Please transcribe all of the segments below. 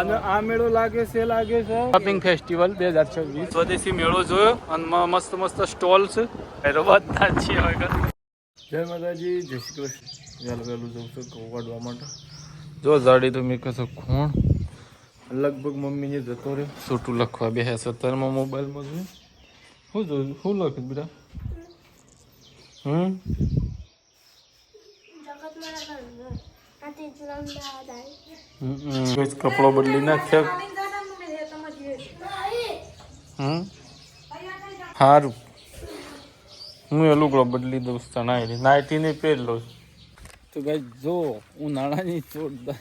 અને આ મેળો લાગે છે શોપિંગ ફેસ્ટિવલ 2026 સ્વદેશી મેળો જોયો અને મસ્ત મસ્ત સ્ટોલ છે બધા છે. જય માતાજી, જય શ્રી કૃષ્ણ. વહેલું જવું છું ઘઉં કાઢવા માટે. જો જાડી તો મેં કહેશો ખૂણ લગભગ મમ્મીને જતો રહ્યો છોટું લખવા બે સત્તરમાં મોબાઈલમાં જોયું. શું જોયું? શું લખ્યું બેટા? કપડો બદલી નાખ્યા. સારું, હું એ લુગડો બદલી દઉં. નાઇટી ને પહેર લો. તો ગાઈ જો ઉનાળાની જોરદાર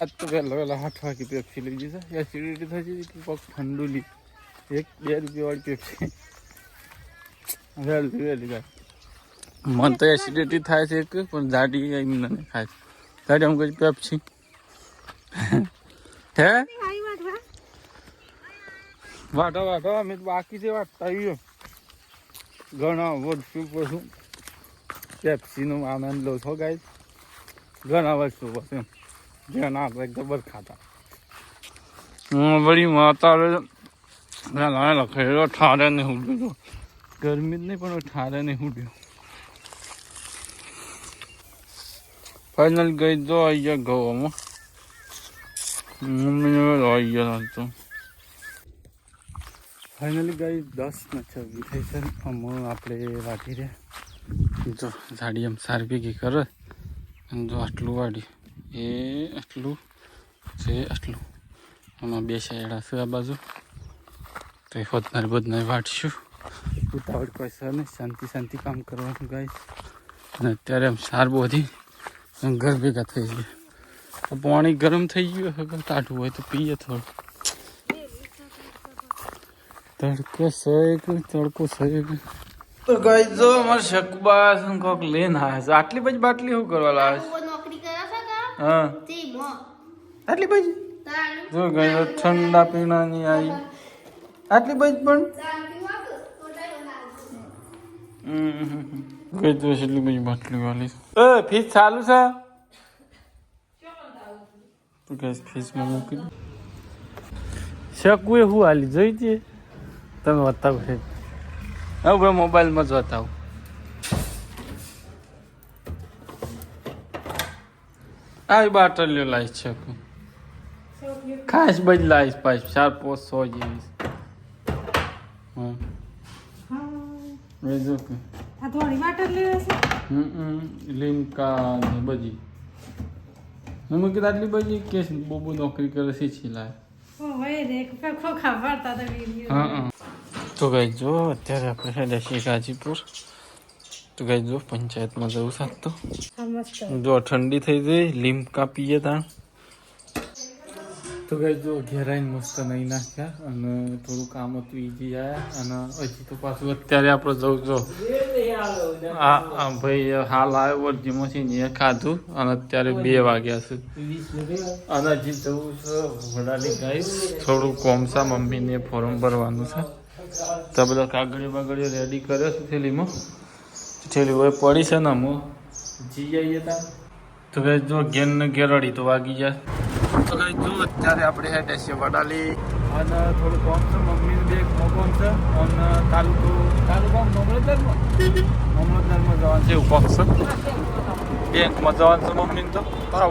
આજ તો વહેલા 8 વાગે પેપ્સી લઈ જશે. એસિડિટી થશે કે પગ ઠંડુ લી 1-2 રૂપિયા વાળી પેપ્સી વહેલી ગાય. મને તો એસિડિટી થાય છે પણ જાડી એમ નહીં ખાય. જાડી આમ કઈ પેપ્સી હે વાટો અમે બાકી છે વાટતા આવ્યો ઘણા વર્ષો પછી પેપ્સીનો આનંદ લો છો ગાય. ઘણા વર્ષો પછી જેના આપણે જબર ખાતા વળી અત્યારે લખેલો ઠારે નહીં ઉડ્યો. ગરમી જ નહીં પણ ઠારે નહીં ઉડ્યો. ફાઇનલ ગઈ જો અહીંયા ઘઉંમાં મમ્મીને અહીંયા તો ફાઇનલી ગઈ 10:26 થઈ છે. આપણે વાટી રહ્યા જો ઝાડી એમ સારી ભેગી કરે અને જો આટલું વાડી એ આટલું છે આટલું આમાં 2 સાયડા છે આ બાજુ તો એ બધનાર વાટશું. ઉતાવળ કોઈ સર ને શાંતિ કામ કરવાનું ગાય. અને અત્યારે એમ સાર બધી ઘર ભેગા થઈ ગયા. પાણી ગરમ થઈ ગયું હવે ટાઢું હોય તો પીએ થોડું. તડકો સહેક તો ગાય જો અમારે શકબા કોક લઈને આવે છે. આટલી બધી બાટલી શું કરવા લાવે છે? હા આટલી બધી જો ગાય ઠંડા પીણાની આવી આટલી બધી પણ ગઈ તો એટલી બધી બાટલી વાલી. ફીસ ચાલુ છે તો ગેસ ફીસમાં મૂકી દો. શકું એ હું હાલી જોઈ દઈએ તમે બતાવો છે. હવે ભાઈ મોબાઈલમાં જ બતાવો. આવી બાટલીઓ લાવીશ શકું ખાસ બધી લાવીશ પાછી 4-5-6 જેવી. હા જો કે લીમકા ને બધી મેં કીધું આટલી બધી કેસ બોબુ નોકરી કરે શીખી લાય. હા તો ગઈ જો અત્યારે આપણે હેડે છીએ ગાજીપુર. તો ગઈ જો પંચાયતમાં જવું સાત તો જો ઠંડી થઈ જાય લીમકા પીએ ત્યાં. તો ગઈ જો ઘેરાઈને મસ્ત નહીં નાખ્યા અને થોડું કામ હતું ઈજી આવ્યા. અને હજી તો પાછું અત્યારે આપણે જવું જો હા ભાઈ હાલ આવ્યો વર્જીમાંથી ને ખાધું અને અત્યારે 2 વાગ્યા છે. અને હજી જવું છે વડાલી ગાઈસ થોડું કોમસા મમ્મીને ફોર્મ ભરવાનું છે. તો બધા કાગળિયો રેડી કર્યો છે થેલીમાં. થેલી હોય પડી છે ને અમુક જી આવીએ ત્યાં. તો કઈ જો ઘેર અડી તો વાગી જાય. તો કઈ જો અત્યારે આપણે હેડે છીએ વડાલી અને થોડું કોમ છે મમ્મીનું બેગ કોમ છે અને તાલુકા મામલતદારમાં જવાનું છે એવું કોમ છે. બેંકમાં જવાનું છે મમ્મીને તો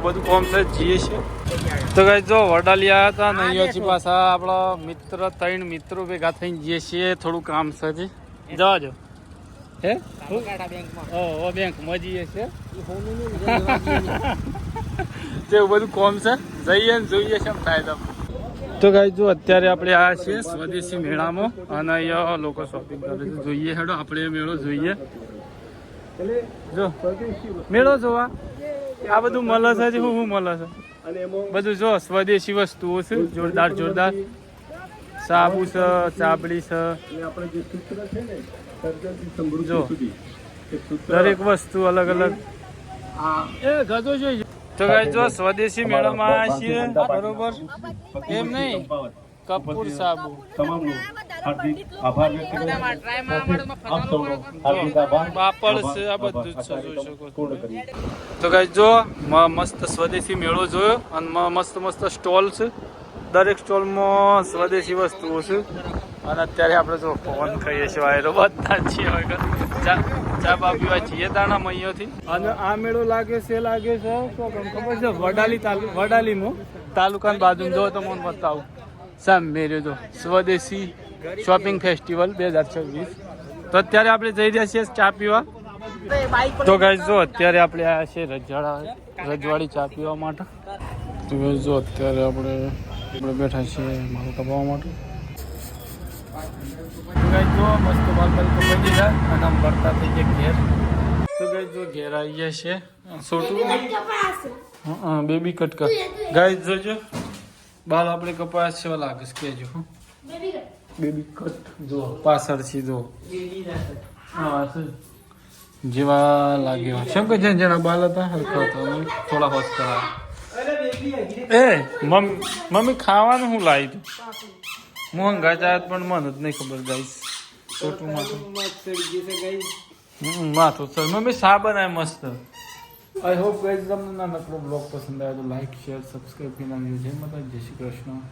બધું કોમ છે જઈએ છીએ. તો કઈ જો વડાલી આવ્યા હતા ને અહીંયાથી પાછા આપણા મિત્ર 3 મિત્રો ભેગા થઈને જઈએ છીએ. થોડું કામ છે હજી જવા દો. હે બેંકમાં જઈએ છીએ તેવું બધું કોમ છે. જઈએ ને જોઈએ છે એમ થાય તો. તો ગાઈ જો અત્યારે આપણે આવ્યા છીએ સ્વદેશી મેળામાં અને અહીંયા લોકો શોપિંગ કરે છે. જોઈએ હેડો આપણે મેળો જોઈએ. જો મેળો જોવા આ બધું મળે છે. શું મળે છે બધું જો સ્વદેશી વસ્તુઓ છે જોરદાર. સાબુ છે ચાબડી છે જો દરેક વસ્તુ અલગ એ ગજો જોઈએ. તો ગાઈ જો સ્વદેશી મેળામાં આવ્યા છીએ બરોબર એમ નહીં કપૂર સાબુ પાપડ છે આ બધું જ જોઈ શકો. તો ગાઈ જો મસ્ત સ્વદેશી મેળો જોયો અને મસ્ત સ્ટોલ છે દરેક સ્ટોલમાં સ્વદેશી વસ્તુઓ છે અને અત્યારે આપણે જો પવન ખાઈએ છીએ વાયરો બધા જ છીએ વગર ચા બા પીવા છીએ તાણા મૈયોથી અને આ મેળો લાગે છે શું ખબર છે વડાલીનો તાલુકાની બાજુ જો તો મને બતાવું સામે જો સ્વદેશી શોપિંગ ફેસ્ટિવલ 2026 તો અત્યારે આપણે જઈ રહ્યા છીએ ચા પીવા તો ગાઈસ જો અત્યારે આપણે આવ્યા છીએ રજવાડી ચા પીવા માટે તો જો અત્યારે આપણે બેઠા છીએ માલ કપાવવા માટે ગાઈસ જો મસ્ત માલ કપાઈ દીધા અને આમ ભરતા થઈ ગયા ઘેર તો ગાઈસ જો ઘેર આવી ગયા છે છોટું બેબી કટકા ગાઈસ જોજો બાલ આપણે કપાયા છે લાગે છે કેજો બેબી કટ જો પાછળ છે જો હા જેવા લાગ્યો શેમ કે જેના બાલ હતા હરખા હતા થોડા હોશ કરાયા એ મમ્મી ખાવાનું હું લાવી તું મોંઘા ચાત પણ મને જ નહીં ખબર ગાઈસ છોટું માથું સર મમ્મી શા બનાવે મસ્ત આઈ હોપ ગાઈસ તમને નાનકડો બ્લોગ પસંદ આવ્યો તો લાઈક શેર સબસ્ક્રાઈબ કરી નાખજો જય માતા જય શ્રી કૃષ્ણ